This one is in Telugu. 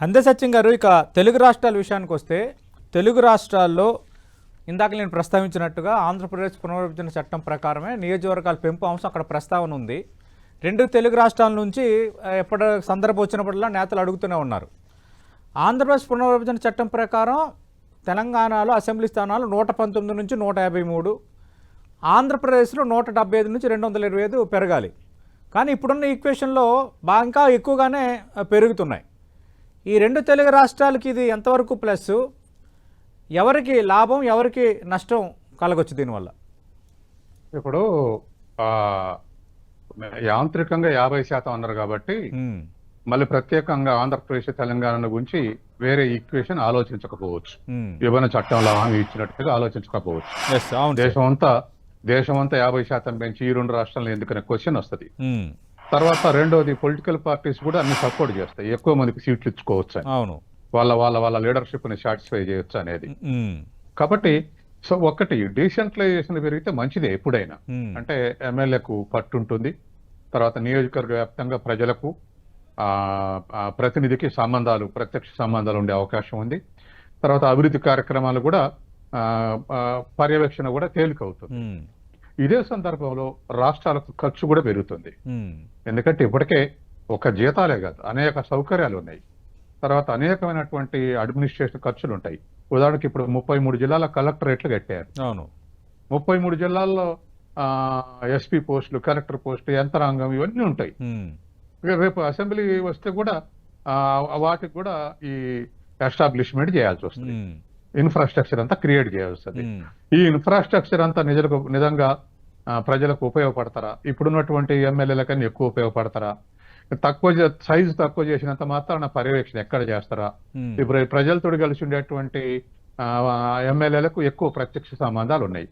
అందే సత్యం గారు, ఇక తెలుగు రాష్ట్రాల విషయానికి వస్తే తెలుగు రాష్ట్రాల్లో ఇందాక నేను ప్రస్తావించినట్టుగా ఆంధ్రప్రదేశ్ పునర్విభజన చట్టం ప్రకారమే నియోజకవర్గాల పెంపు అంశం అక్కడ ప్రస్తావన ఉంది. రెండు తెలుగు రాష్ట్రాల నుంచి ఎప్పటి సందర్భం వచ్చినప్పుడల్లా నేతలు అడుగుతూనే ఉన్నారు. ఆంధ్రప్రదేశ్ పునర్విభజన చట్టం ప్రకారం తెలంగాణలో అసెంబ్లీ స్థానాలు 119 నుంచి 153, ఆంధ్రప్రదేశ్లో 175 నుంచి 225 పెరగాలి. కానీ ఇప్పుడున్న ఈక్వేషన్లో ఇంకా ఎక్కువగానే పెరుగుతున్నాయి. ఈ రెండు తెలుగు రాష్ట్రాలకి ఇది ఎంతవరకు ప్లస్, ఎవరికి లాభం ఎవరికి నష్టం కలగొచ్చు దీనివల్ల? ఇప్పుడు యాంత్రికంగా 50% అన్నారు కాబట్టి మళ్ళీ ప్రత్యేకంగా ఆంధ్రప్రదేశ్ తెలంగాణ గురించి వేరే ఈక్వేషన్ ఆలోచించకపోవచ్చు. విభజన చట్టంలో హామీ ఇచ్చినట్టుగా ఆలోచించకపోవచ్చు. దేశం అంతా 50% పెంచి ఈ రెండు రాష్ట్రాలు ఎందుకనే క్వశ్చన్ వస్తుంది. తర్వాత రెండోది, పొలిటికల్ పార్టీస్ కూడా అన్ని సపోర్ట్ చేస్తాయి, ఎక్కువ మందికి సీట్లు ఇచ్చుకోవచ్చు, అవును, వాళ్ళ లీడర్షిప్ ని సాటిస్ఫై చేయొచ్చు అనేది. కాబట్టి సో ఒకటి, డీసెంట్రలైజేషన్ పెరిగితే మంచిదే ఎప్పుడైనా. అంటే ఎమ్మెల్యేకు పట్టుంటుంది, తర్వాత నియోజకవర్గ వ్యాప్తంగా ప్రజలకు ప్రతినిధికి ప్రత్యక్ష సంబంధాలు ఉండే అవకాశం ఉంది. తర్వాత అభివృద్ధి కార్యక్రమాలు కూడా పర్యవేక్షణ కూడా తేలికవుతుంది. ఇదే సందర్భంలో రాష్ట్రాలకు ఖర్చు కూడా పెరుగుతుంది. ఎందుకంటే ఇప్పటికే ఒక జీతాలే కాదు, అనేక సౌకర్యాలు ఉన్నాయి, తర్వాత అనేకమైనటువంటి అడ్మినిస్ట్రేషన్ ఖర్చులు ఉంటాయి. ఉదాహరణకి ఇప్పుడు 33 జిల్లాల కలెక్టరేట్లు కట్టారు. అవును, 33 జిల్లాల్లో ఎస్పీ పోస్టులు, కలెక్టర్ పోస్టులు, యంత్రాంగం ఇవన్నీ ఉంటాయి. రేపు అసెంబ్లీ వస్తే కూడా వాటికి కూడా ఈ ఎస్టాబ్లిష్మెంట్ చేయాల్సి వస్తుంది, ఇన్ఫ్రాస్ట్రక్చర్ అంతా క్రియేట్ చేయాల్సి వస్తుంది. ఈ ఇన్ఫ్రాస్ట్రక్చర్ అంతా నిజంగా ప్రజలకు ఉపయోగపడతారా? ఇప్పుడున్నటువంటి ఎమ్మెల్యేల కన్నా ఎక్కువ ఉపయోగపడతారా? సైజు తక్కువ చేసినంత మాత్రాన పర్యవేక్షణ ఎక్కడ చేస్తారా? ఇప్పుడు ప్రజలతో కలిసి ఉండేటువంటి ఎమ్మెల్యేలకు ఎక్కువ ప్రత్యక్ష సంబంధాలు ఉన్నాయి.